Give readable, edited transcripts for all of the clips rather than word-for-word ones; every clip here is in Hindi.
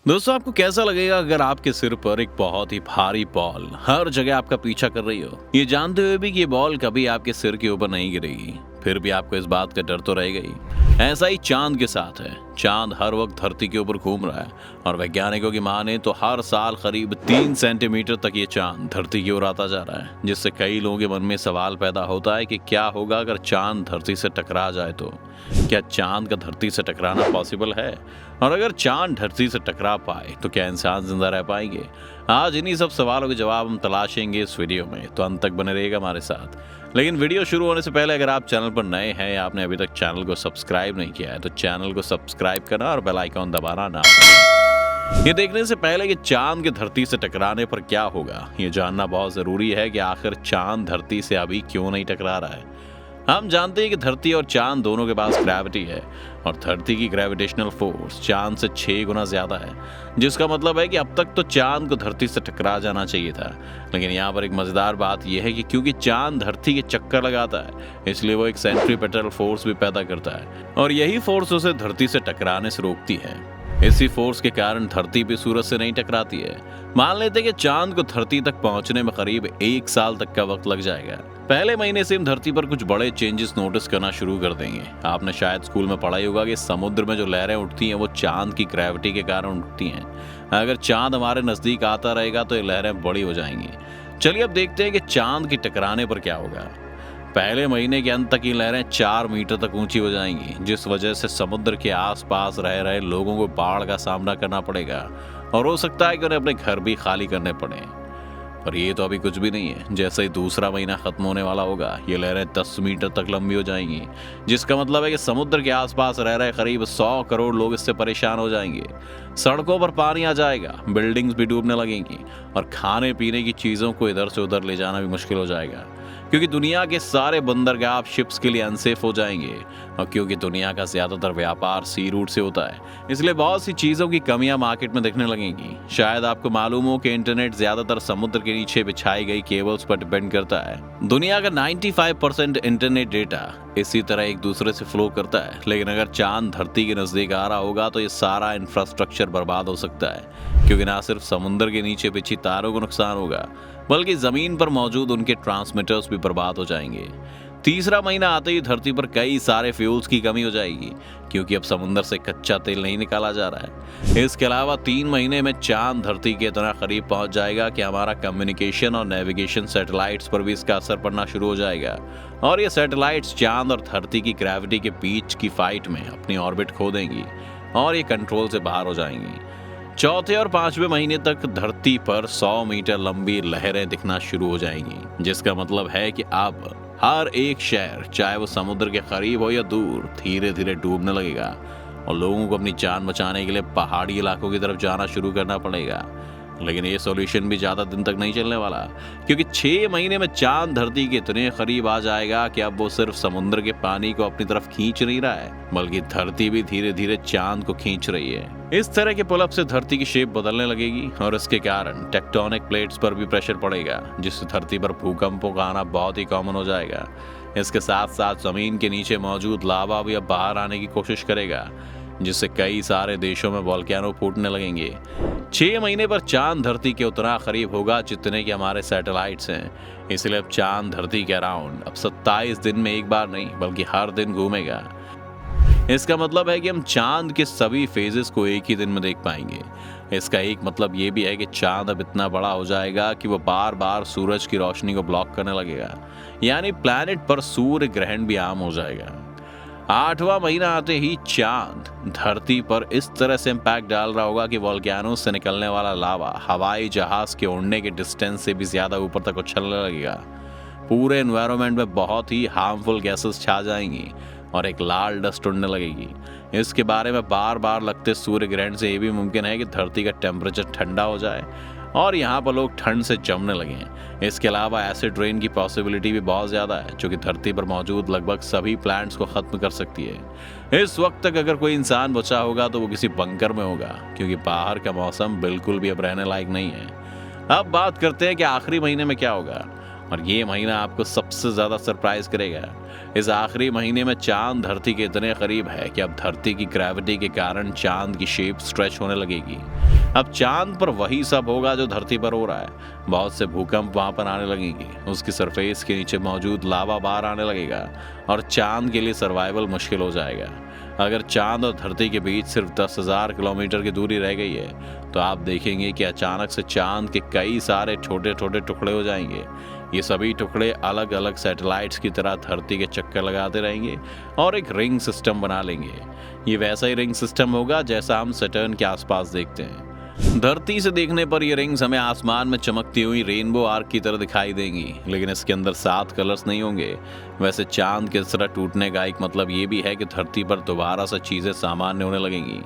दोस्तों, आपको कैसा लगेगा अगर आपके सिर पर एक बहुत ही भारी बॉल हर जगह आपका पीछा कर रही हो, ये जानते हुए भी कि ये बॉल कभी आपके सिर के ऊपर नहीं गिरेगी, फिर भी आपको इस बात का डर तो रहेगा ही। ऐसा ही चांद के साथ है। चांद हर वक्त धरती के ऊपर घूम रहा है और वैज्ञानिकों की माने तो हर साल करीब 3 सेंटीमीटर तक ये चांद धरती की ओर आता जा रहा है, जिससे कई लोगों के मन में सवाल पैदा होता है कि क्या होगा अगर चांद धरती से टकरा जाए तो। क्या चांद का धरती से टकराना पॉसिबल है? और अगर चांद धरती से टकरा पाए तो क्या इंसान जिंदा रह पाएंगे? आज इन्हीं सब सवालों के जवाब हम तलाशेंगे इस वीडियो में, तो अंत तक बने रहिएगा हमारे साथ। लेकिन वीडियो शुरू होने से पहले अगर आप चैनल पर नए हैं या आपने अभी तक चैनल को सब्सक्राइब नहीं किया है तो चैनल को सब्सक्राइब करना और बेल आइकॉन दबाना ना भूलें। ये देखने से पहले कि चांद के धरती से टकराने पर क्या होगा, ये जानना बहुत जरूरी है कि आखिर चांद धरती से अभी क्यों नहीं टकरा रहा है। हम जानते हैं कि धरती और चांद दोनों के पास ग्रेविटी है और धरती की ग्रेविटेशनल फोर्स चांद से 6 गुना ज्यादा है, जिसका मतलब है कि अब तक तो चांद को धरती से टकरा जाना चाहिए था। लेकिन यहाँ पर एक मजेदार बात यह है कि क्योंकि चांद धरती के चक्कर लगाता है, इसलिए वो एक सेंट्रीपेटल फोर्स भी पैदा करता है और यही फोर्स उसे धरती से टकराने से रोकती है। इसी फोर्स के कारण धरती भी सूरज से नहीं टकराती है। मान लेते हैं कि चांद को धरती तक पहुंचने में करीब 1 साल तक का वक्त लग जाएगा। पहले महीने से हम धरती पर कुछ बड़े चेंजेस नोटिस करना शुरू कर देंगे। आपने शायद स्कूल में पढ़ा ही होगा कि समुद्र में जो लहरें उठती हैं वो चांद की ग्रेविटी के कारण उठती हैं। अगर चांद हमारे नजदीक आता रहेगा तो ये लहरें बड़ी हो जाएंगी। चलिए अब देखते हैं कि चांद की टकराने पर क्या होगा। पहले महीने के अंत तक ये लहरें 4 मीटर तक ऊंची हो जाएंगी, जिस वजह से समुद्र के आसपास रह रहे लोगों को बाढ़ का सामना करना पड़ेगा और हो सकता है कि उन्हें अपने घर भी खाली करने पड़े। पर ये तो अभी कुछ भी नहीं है। जैसे ही दूसरा महीना खत्म होने वाला होगा, ये लहरें 10 मीटर तक लंबी हो जाएंगी, जिसका मतलब है कि समुद्र के आसपास रह रहे करीब 100 करोड़ लोग इससे परेशान हो जाएंगे। सड़कों पर पानी आ जाएगा, बिल्डिंग्स भी डूबने लगेंगी और खाने पीने की चीजों को इधर से उधर ले जाना भी मुश्किल हो जाएगा, क्योंकि दुनिया के सारे बंदरगाह शिप्स के लिए अनसेफ हो जाएंगे। और क्योंकि दुनिया का ज्यादातर व्यापार सी रूट से होता है, इसलिए बहुत सी चीजों की कमियां मार्केट में दिखने लगेंगी। शायद आपको मालूम हो कि इंटरनेट ज्यादातर समुद्र के नीचे बिछाई गई केबल्स पर डिपेंड करता है। दुनिया का 95% इंटरनेट डेटा इसी तरह एक दूसरे से फ्लो करता है। लेकिन अगर चांद धरती के नजदीक आ रहा होगा तो ये सारा इंफ्रास्ट्रक्चर बर्बाद हो सकता है, क्योंकि ना सिर्फ समुद्र के नीचे बिछी तारों को नुकसान होगा, बल्कि जमीन पर मौजूद उनके ट्रांसमीटर्स भी बर्बाद हो जाएंगे। तीसरा महीना आते ही धरती पर कई सारे फ्यूल्स की कमी हो जाएगी, क्योंकि अब समुद्र से कच्चा तेल नहीं निकाला जा रहा है। इसके अलावा 3 महीने में चांद धरती के इतना करीब पहुंच जाएगा कि हमारा कम्युनिकेशन और नेविगेशन सैटेलाइट्स पर भी इसका असर पड़ना शुरू हो जाएगा और ये सैटेलाइट्स चांद और धरती की ग्रेविटी के बीच की फाइट में अपनी ऑर्बिट खो देंगी और ये कंट्रोल से बाहर हो जाएंगी। चौथे और 5वें महीने तक धरती पर 100 मीटर लंबी लहरें दिखना शुरू हो जाएंगी, जिसका मतलब है कि अब हर एक शहर, चाहे वो समुद्र के करीब हो या दूर, धीरे धीरे डूबने लगेगा और लोगों को अपनी जान बचाने के लिए पहाड़ी इलाकों की तरफ जाना शुरू करना पड़ेगा। लेकिन ये सॉल्यूशन भी ज्यादा दिन तक नहीं चलने वाला, क्योंकि 6 महीने में चांद धरती के इतने करीब आ जाएगा कि अब वो सिर्फ समुद्र के पानी को अपनी तरफ खींच नहीं रहा है, बल्कि धरती भी धीरे धीरे चांद को खींच रही है। इस तरह के पुल अप से धरती की शेप बदलने लगेगी और इसके कारण टेक्टोनिक प्लेट्स पर भी प्रेशर पड़ेगा, जिससे धरती पर भूकंपों का आना बहुत ही कॉमन हो जाएगा। इसके साथ साथ जमीन के नीचे मौजूद लावा भी अब बाहर आने की कोशिश करेगा, जिससे कई सारे देशों में वोल्केनो फूटने लगेंगे। 6 महीने पर चांद धरती के उतना करीब होगा जितने कि हमारे सैटेलाइट्स हैं, इसलिए अब चांद धरती के अराउंड अब 27 दिन में एक बार नहीं बल्कि हर दिन घूमेगा। इसका मतलब है कि हम चांद के सभी फेजेस को एक ही दिन में देख पाएंगे। इसका एक मतलब ये भी है कि चांद अब इतना बड़ा हो जाएगा कि वो बार बार सूरज की रोशनी को ब्लॉक करने लगेगा, यानी प्लैनेट पर सूर्य ग्रहण भी आम हो जाएगा। 8वां महीना आते ही चांद धरती पर इस तरह से इम्पैक्ट डाल रहा होगा कि वोल्केनो से निकलने वाला लावा हवाई जहाज के उड़ने के डिस्टेंस से भी ज्यादा ऊपर तक उछलने लगेगा। पूरे एनवायरनमेंट में बहुत ही हार्मफुल गैसेस छा जाएंगी और एक लाल डस्ट उड़ने लगेगी। इसके बारे में बार बार लगते सूर्य ग्रहण से ये भी मुमकिन है कि धरती का टेम्परेचर ठंडा हो जाए और यहाँ पर लोग ठंड से जमने लगे। इसके अलावा एसिड रेन की पॉसिबिलिटी भी बहुत ज़्यादा है, जो कि धरती पर मौजूद लगभग सभी प्लांट्स को ख़त्म कर सकती है। इस वक्त तक अगर कोई इंसान बचा होगा तो वो किसी बंकर में होगा, क्योंकि बाहर का मौसम बिल्कुल भी अब रहने लायक नहीं है। अब बात करते हैं कि आखिरी महीने में क्या होगा। और ये महीना आपको सबसे ज्यादा सरप्राइज करेगा। इस आखिरी महीने में चांद धरती के इतने करीब है कि अब धरती की ग्रेविटी के कारण चांद की शेप स्ट्रेच होने लगेगी। अब चांद पर वही सब होगा जो धरती पर हो रहा है। बहुत से भूकंप वहां पर आने लगेंगे, उसकी सरफेस के नीचे मौजूद लावा बाहर आने लगेगा और चांद के लिए सर्वाइवल मुश्किल हो जाएगा। अगर चांद और धरती के बीच सिर्फ 10,000 किलोमीटर की दूरी रह गई है तो आप देखेंगे कि अचानक से चांद के कई सारे छोटे छोटे टुकड़े हो जाएंगे। ये सभी टुकड़े अलग अलग सैटेलाइट्स की तरह धरती के चक्कर लगाते रहेंगे और एक रिंग सिस्टम बना लेंगे। ये वैसा ही रिंग सिस्टम होगा जैसा हम सैटर्न के आसपास देखते हैं। धरती से देखने पर ये रिंग्स हमें आसमान में चमकती हुई रेनबो आर्क की तरह दिखाई देंगी, लेकिन इसके अंदर 7 कलर्स नहीं होंगे। वैसे चांद के इस तरह टूटने का एक मतलब ये भी है कि धरती पर दोबारा से चीजें सामान्य होने लगेंगी,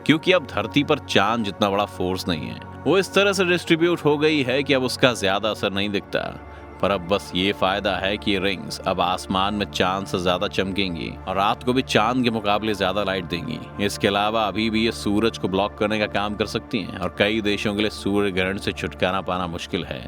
क्योंकि अब धरती पर चांद जितना बड़ा फोर्स नहीं है। वो इस तरह से डिस्ट्रीब्यूट हो गई है कि अब उसका ज्यादा असर नहीं दिखता। पर अब बस ये फायदा है कि रिंग्स अब आसमान में चांद से ज्यादा चमकेंगी और रात को भी चांद के मुकाबले ज्यादा लाइट देंगी। इसके अलावा अभी भी ये सूरज को ब्लॉक करने का काम कर सकती हैं और कई देशों के लिए सूर्य ग्रहण से छुटकारा पाना मुश्किल है।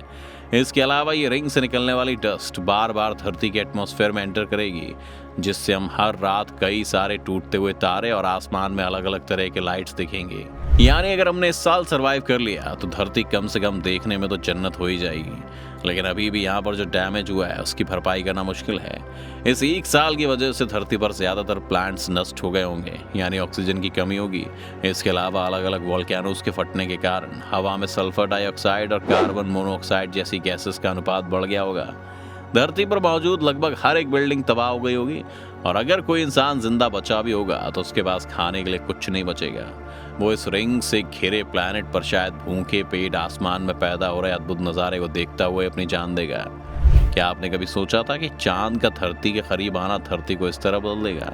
इसके अलावा ये रिंग से निकलने वाली डस्ट बार बार धरती के एटमॉस्फेयर में एंटर करेगी, जिससे हम हर रात कई सारे टूटते हुए तारे और आसमान में अलग अलग तरह के लाइट्स दिखेंगे। यानी अगर हमने इस साल सरवाइव कर लिया तो धरती कम से कम देखने में तो जन्नत हो ही जाएगी, लेकिन अभी भी यहाँ पर जो डैमेज हुआ है उसकी भरपाई करना मुश्किल है। इस एक साल की वजह से धरती पर ज्यादातर प्लांट्स नष्ट हो गए होंगे, यानी ऑक्सीजन की कमी होगी। इसके अलावा अलग अलग वोल्केनोज के फटने के कारण हवा में सल्फर डाइऑक्साइड और कार्बन मोनोऑक्साइड जैसी गैसेस का अनुपात बढ़ गया होगा। धरती पर मौजूद लगभग हर एक बिल्डिंग तबाह हो गई होगी और अगर कोई इंसान जिंदा बचा भी होगा तो उसके पास खाने के लिए कुछ नहीं बचेगा। वो इस रिंग से घिरे प्लैनेट पर शायद भूखे पेट आसमान में पैदा हो रहे अद्भुत नज़ारे को देखता हुए अपनी जान देगा। क्या आपने कभी सोचा था कि चांद का धरती के करीब आना धरती को इस तरह बदल देगा?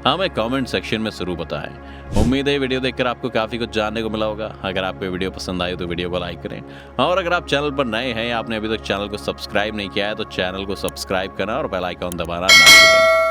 हमें कमेंट सेक्शन में जरूर बताएं। उम्मीद है वीडियो देखकर आपको काफ़ी कुछ जानने को मिला होगा। अगर आपको वीडियो पसंद आई तो वीडियो को लाइक करें और अगर आप चैनल पर नए हैं, आपने अभी तक चैनल को सब्सक्राइब नहीं किया है तो चैनल को सब्सक्राइब करना और बेल आइकॉन दबाना ना भूलें।